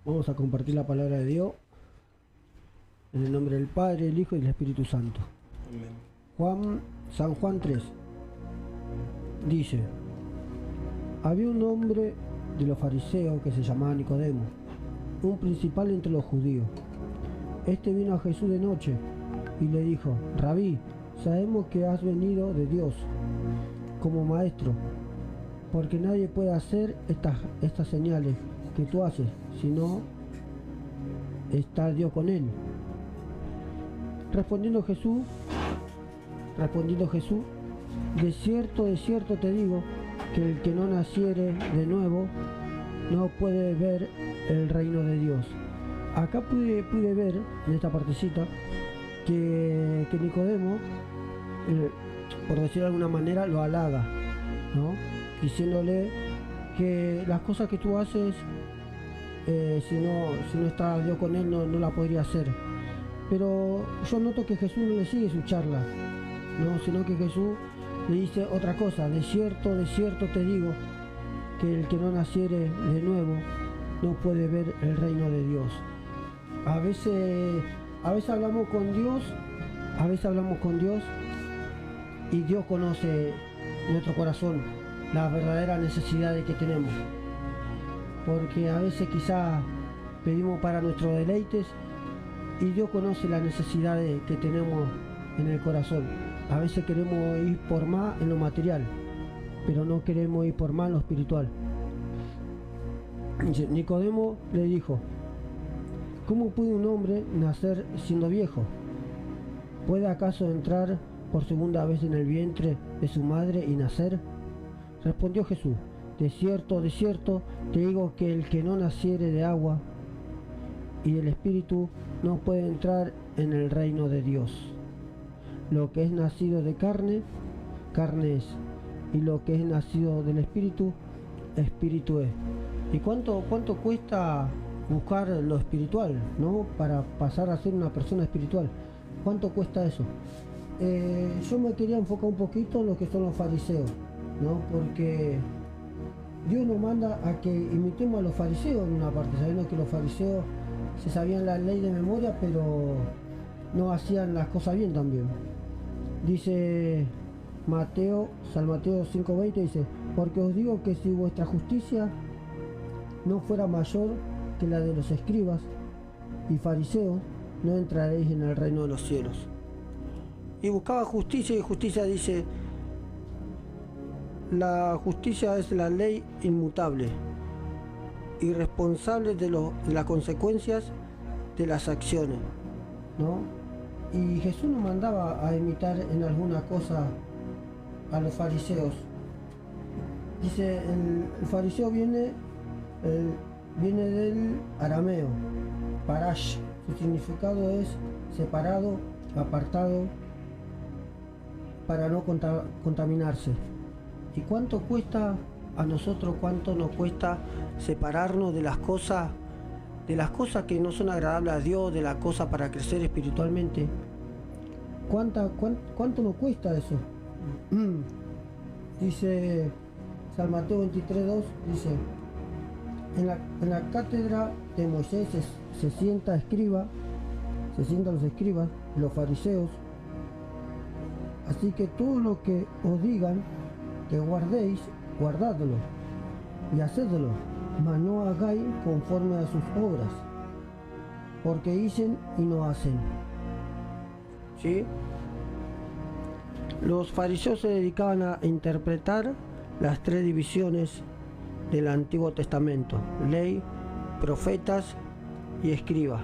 Vamos a compartir la palabra de Dios en el nombre del Padre, el Hijo y del Espíritu Santo. Amén. San Juan 3 dice: había un hombre de los fariseos que se llamaba Nicodemo, un principal entre los judíos. Este vino a Jesús de noche y le dijo: Rabí, sabemos que has venido de Dios como maestro, porque nadie puede hacer estas señales que tú haces si no está Dios con él. Respondiendo Jesús, de cierto te digo que el que no naciere de nuevo no puede ver el reino de Dios. Acá pude ver en esta partecita que Nicodemo, por decirlo de alguna manera, lo halaga, ¿no? Diciéndole que las cosas que tú haces, si no está Dios con él, no la podría hacer. Pero yo noto que Jesús no le sigue su charla, ¿no? Sino que Jesús le dice otra cosa: de cierto te digo que el que no naciere de nuevo no puede ver el reino de Dios. A veces hablamos con Dios, y Dios conoce nuestro corazón, las verdaderas necesidades que tenemos, porque a veces quizás pedimos para nuestros deleites y Dios conoce las necesidades que tenemos en el corazón. A veces queremos ir por más en lo material, pero no queremos ir por más en lo espiritual. Nicodemo le dijo: ¿cómo puede un hombre nacer siendo viejo? ¿Puede acaso entrar por segunda vez en el vientre de su madre y nacer? Respondió Jesús: de cierto te digo que el que no naciere de agua y del Espíritu no puede entrar en el reino de Dios. Lo que es nacido de carne, carne es, y lo que es nacido del Espíritu, Espíritu es. ¿Y cuánto cuesta buscar lo espiritual, ¿no? Para pasar a ser una persona espiritual? ¿Cuánto cuesta eso? Yo me quería enfocar un poquito en lo que son los fariseos, ¿no? Porque Dios nos manda a que imitemos a los fariseos en una parte, sabiendo que los fariseos se sabían la ley de memoria, pero no hacían las cosas bien también. Dice San Mateo 5:20, dice: porque os digo que si vuestra justicia no fuera mayor que la de los escribas y fariseos, no entraréis en el reino de los cielos. Y buscaba justicia, y justicia dice: la justicia es la ley inmutable, irresponsable de las consecuencias de las acciones, ¿no? Y Jesús nos mandaba a imitar en alguna cosa a los fariseos. Dice, el fariseo viene del arameo, parash. Su significado es separado, apartado, para no contaminarse. ¿Y cuánto cuesta a nosotros, cuánto nos cuesta separarnos de las cosas que no son agradables a Dios, de las cosas para crecer espiritualmente? ¿Cuánto nos cuesta eso? Dice San Mateo 23:2, dice: en la cátedra de Moisés se sientan los escribas, los fariseos. Así que todo lo que os digan que guardéis, guardadlo y hacedlo, mas no hagáis conforme a sus obras, porque dicen y no hacen. ¿Sí? Los fariseos se dedicaban a interpretar las tres divisiones del Antiguo Testamento: ley, profetas y escribas.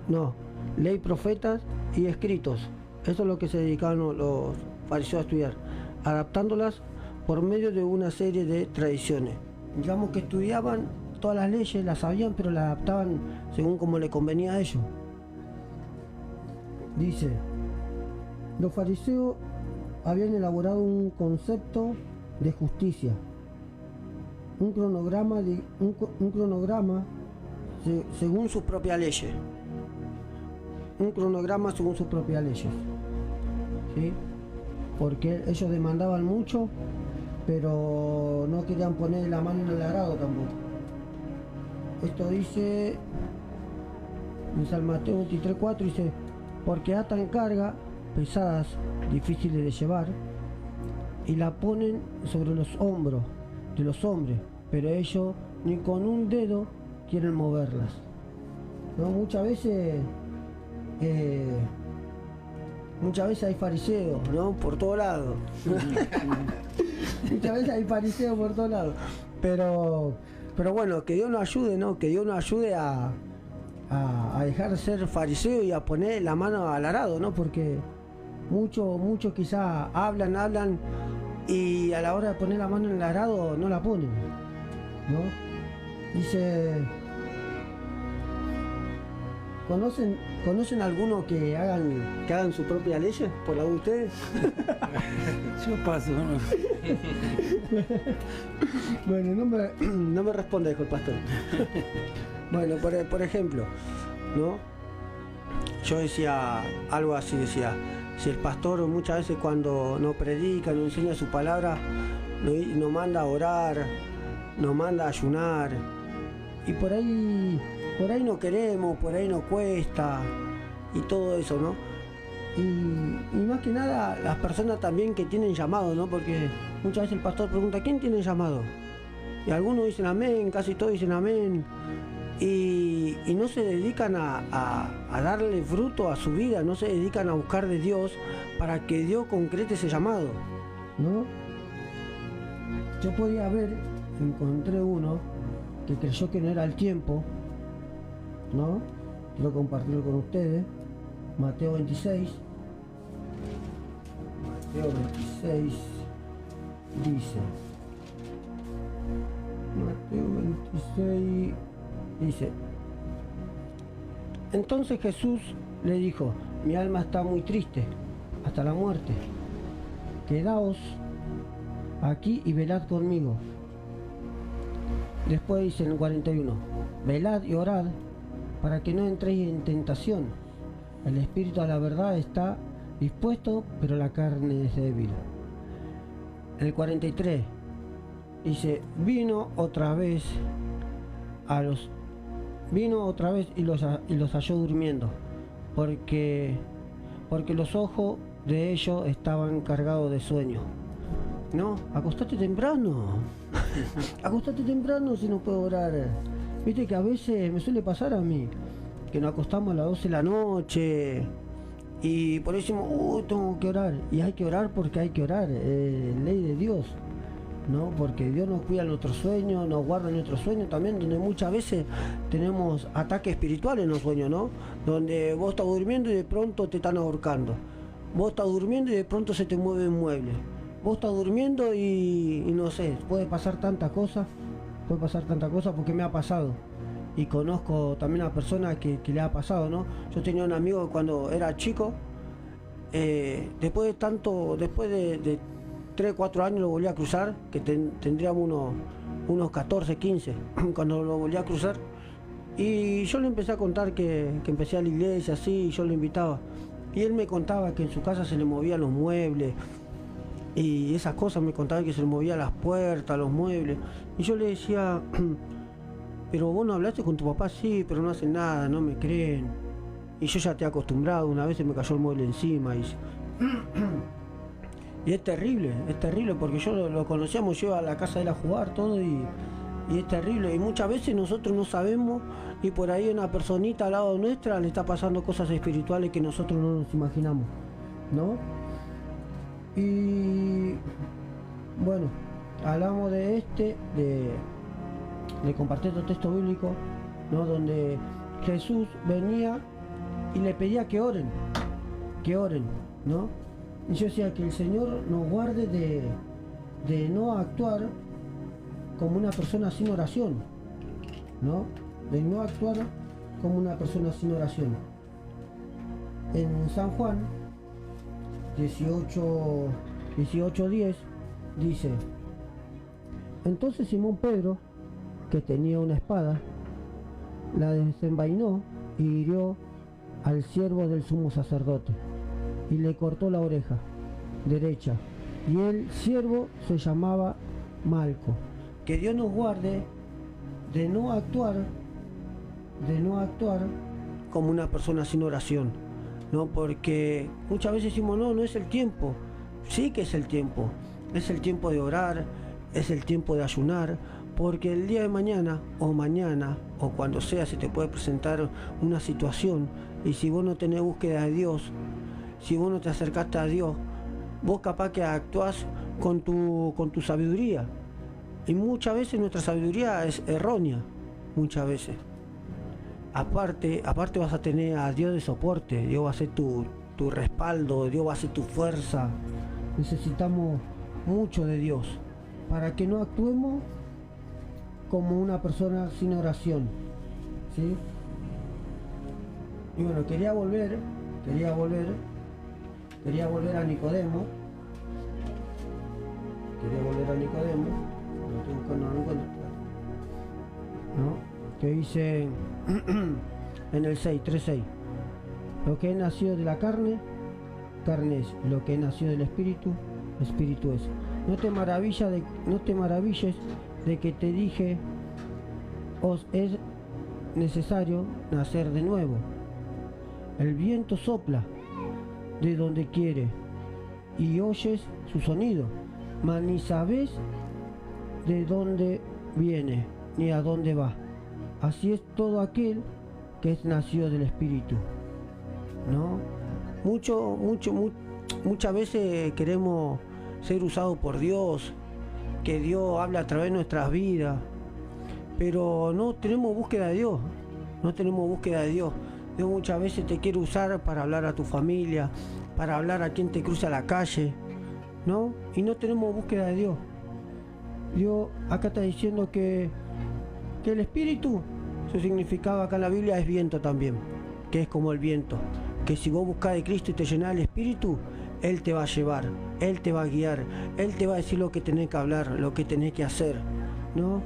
No, ley, profetas y escritos. Eso es lo que se dedicaban los fariseos a estudiar, adaptándolas por medio de una serie de tradiciones. Digamos que estudiaban todas las leyes, las sabían, pero las adaptaban según como le convenía a ellos. Dice: los fariseos habían elaborado un concepto de justicia, un cronograma según sus propias leyes. ¿Sí? Porque ellos demandaban mucho, pero no querían poner la mano en el arado tampoco. esto dice en San Mateo 23:4, dice, porque atan carga pesadas, difíciles de llevar, y la ponen sobre los hombros de los hombres, pero ellos ni con un dedo quieren moverlas, ¿no? Muchas veces hay fariseos, ¿no? Por todos lados. Muchas veces hay fariseos por todos lados. Pero bueno, que Dios nos ayude, ¿no? Que Dios nos ayude a dejar de ser fariseo y a poner la mano al arado, ¿no? Porque muchos quizás hablan y a la hora de poner la mano en el arado no la ponen, ¿no? Dice, ¿conocen alguno que hagan su propia ley por la de ustedes? Yo paso, ¿no? Bueno, no me responde, dijo el pastor. Bueno, por ejemplo, ¿no? Yo decía algo así, decía, si el pastor muchas veces cuando nos predica, nos enseña su palabra, nos manda a orar, nos manda a ayunar, y por ahí no queremos, por ahí nos cuesta, y todo eso, ¿no? Y más que nada las personas también que tienen llamado, ¿no? Porque muchas veces el pastor pregunta, ¿quién tiene llamado? Y algunos dicen amén, casi todos dicen amén, y no se dedican a darle fruto a su vida, no se dedican a buscar de Dios para que Dios concrete ese llamado, ¿no? Yo podía encontré uno que creyó que no era el tiempo, ¿no? Quiero compartirlo con ustedes. Mateo 26 dice, Mateo 26 dice, entonces Jesús le dijo, mi alma está muy triste hasta la muerte, quedaos aquí y velad conmigo. Después dice en el 41, velad y orad para que no entréis en tentación. El espíritu a la verdad está dispuesto, pero la carne es débil. En el 43 dice, vino otra vez y los halló durmiendo, porque los ojos de ellos estaban cargados de sueño. No, acostate temprano. Acostate temprano si no puedo orar. Viste que a veces me suele pasar a mí, que nos acostamos a las 12 de la noche y por eso decimos, tengo que orar. Y hay que orar porque hay que orar, ley de Dios, ¿no? Porque Dios nos cuida nuestros sueños, nos guarda nuestros sueños también, donde muchas veces tenemos ataques espirituales en los sueños, ¿no? Donde vos estás durmiendo y de pronto te están ahorcando. Vos estás durmiendo y de pronto se te mueve un mueble. Vos estás durmiendo y no sé, puede pasar tantas cosas porque me ha pasado. Y conozco también a personas que le ha pasado, ¿no? Yo tenía un amigo que cuando era chico, después de 3, 4 años lo volví a cruzar, que tendríamos unos 14, 15, cuando lo volví a cruzar. Y yo le empecé a contar que empecé a la iglesia, así, y yo lo invitaba. Y él me contaba que en su casa se le movían los muebles, y esas cosas, me contaba que se le movían las puertas, los muebles. Y yo le decía, pero vos no hablaste con tu papá, sí, pero no hacen nada, no me creen. Y yo ya te he acostumbrado, una vez se me cayó el mueble encima. Y es terrible porque yo lo conocíamos, yo iba a la casa de él a jugar todo y es terrible. Y muchas veces nosotros no sabemos y por ahí una personita al lado nuestra le está pasando cosas espirituales que nosotros no nos imaginamos, ¿no? Y bueno, hablamos de compartir otro texto bíblico, ¿no? Donde Jesús venía y le pedía que oren, ¿no? Y yo decía que el Señor nos guarde de no actuar como una persona sin oración, ¿no? De no actuar como una persona sin oración. En San Juan 18:10 dice, entonces Simón Pedro, que tenía una espada, la desenvainó y hirió al siervo del sumo sacerdote y le cortó la oreja derecha, y el siervo se llamaba Malco. Que Dios nos guarde de no actuar de no actuar como una persona sin oración, ¿no? Porque muchas veces decimos, no es el tiempo. Sí que es el tiempo de orar, es el tiempo de ayunar, porque el día de mañana o cuando sea se te puede presentar una situación, y si vos no tenés búsqueda de Dios, si vos no te acercaste a Dios, vos capaz que actuás con tu sabiduría, y muchas veces nuestra sabiduría es errónea, muchas veces. Aparte vas a tener a Dios de soporte, Dios va a ser tu respaldo, Dios va a ser tu fuerza. Necesitamos mucho de Dios para que no actuemos como una persona sin oración, ¿sí? Y bueno, quería volver a Nicodemo. Lo estoy buscando, no encuentro, ¿no? Que dice en el 3:6, lo que es nacido de la carne es, lo que es nacido del espíritu es. No te maravilles de que te dije, os es necesario nacer de nuevo. El viento sopla de donde quiere y oyes su sonido, mas ni sabes de dónde viene ni a dónde va. Así es todo aquel que es nacido del Espíritu, ¿no? Muchas veces queremos ser usados por Dios, que Dios habla a través de nuestras vidas, pero no tenemos búsqueda de Dios, Dios muchas veces te quiere usar para hablar a tu familia, para hablar a quien te cruza la calle, ¿no? Y no tenemos búsqueda de Dios. Dios acá está diciendo que el espíritu, su significado acá en la Biblia es viento también, que es como el viento, que si vos buscás de Cristo y te llenás del espíritu, Él te va a llevar, Él te va a guiar, Él te va a decir lo que tenés que hablar, lo que tenés que hacer, ¿no?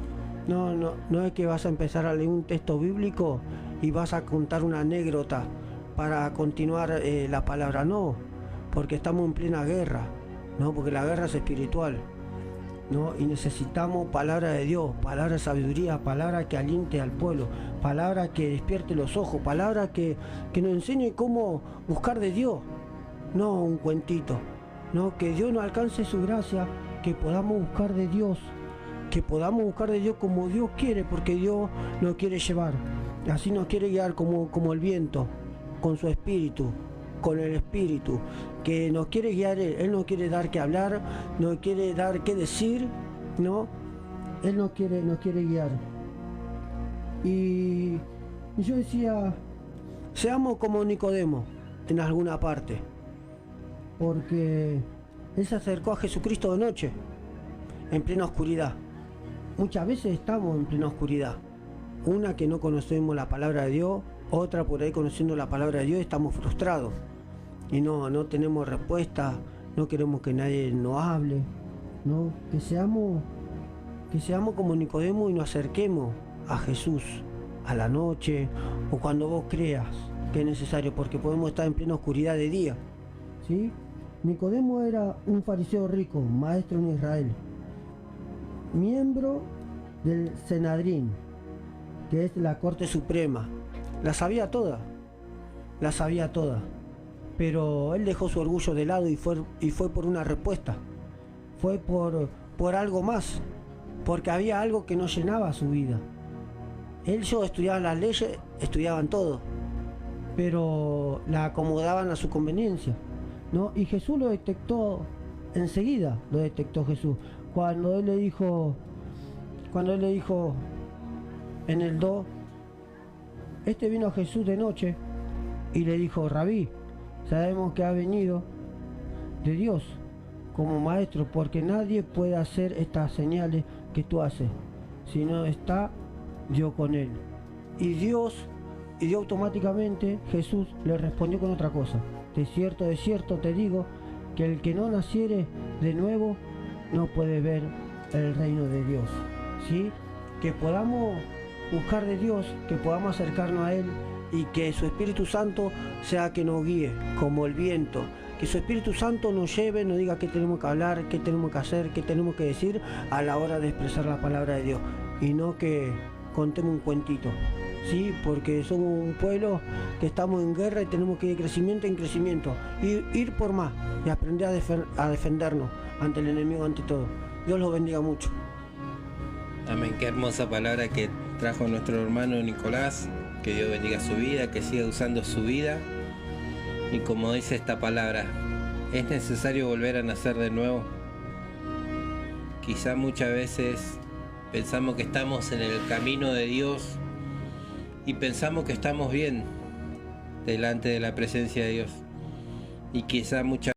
No es que vas a empezar a leer un texto bíblico y vas a contar una anécdota para continuar la palabra, no, porque estamos en plena guerra, ¿no? Porque la guerra es espiritual, ¿no? Y necesitamos palabra de Dios, palabra de sabiduría, palabra que aliente al pueblo, palabra que despierte los ojos, palabra que nos enseñe cómo buscar de Dios, no un cuentito, ¿no? Que Dios nos alcance su gracia, que podamos buscar de Dios, como Dios quiere, porque Dios nos quiere llevar, así nos quiere guiar como el viento, con su espíritu, con el espíritu, que nos quiere guiar Él nos quiere dar que hablar, nos quiere dar que decir, ¿no? Él nos quiere guiar. Y yo decía, seamos como Nicodemo en alguna parte, porque Él se acercó a Jesucristo de noche, en plena oscuridad. Muchas veces estamos en plena oscuridad, una que no conocemos la palabra de Dios, otra por ahí conociendo la palabra de Dios estamos frustrados y no tenemos respuesta, no queremos que nadie nos hable, ¿no? Que seamos como Nicodemo y nos acerquemos a Jesús a la noche o cuando vos creas que es necesario, porque podemos estar en plena oscuridad de día, ¿sí? Nicodemo era un fariseo rico, maestro en Israel, miembro del Sanedrín, que es la Corte Suprema. La sabía toda, pero él dejó su orgullo de lado y fue por una respuesta, fue por algo más, porque había algo que no llenaba su vida. Ellos estudiaban las leyes, estudiaban todo, pero la acomodaban a su conveniencia, ¿no? Y Jesús lo detectó enseguida, Jesús, cuando él le dijo en el 2, vino a Jesús de noche y le dijo, Rabí, sabemos que ha venido de Dios como maestro, porque nadie puede hacer estas señales que tú haces, si no está Dios con él. Y Dios automáticamente, Jesús le respondió con otra cosa. De cierto te digo, que el que no naciere de nuevo no puede ver el reino de Dios, ¿sí? Que podamos buscar de Dios, que podamos acercarnos a Él y que su Espíritu Santo sea que nos guíe como el viento, que su Espíritu Santo nos lleve, nos diga qué tenemos que hablar, qué tenemos que hacer, qué tenemos que decir a la hora de expresar la palabra de Dios, y no que contemos un cuentito, ¿sí? Porque somos un pueblo que estamos en guerra y tenemos que ir de crecimiento en crecimiento, ir por más y aprender a defendernos ante el enemigo, ante todo. Dios los bendiga mucho. Amén, qué hermosa palabra que trajo nuestro hermano Nicolás. Que Dios bendiga su vida, que siga usando su vida. Y como dice esta palabra, es necesario volver a nacer de nuevo. Quizá muchas veces pensamos que estamos en el camino de Dios y pensamos que estamos bien delante de la presencia de Dios. Y quizá muchas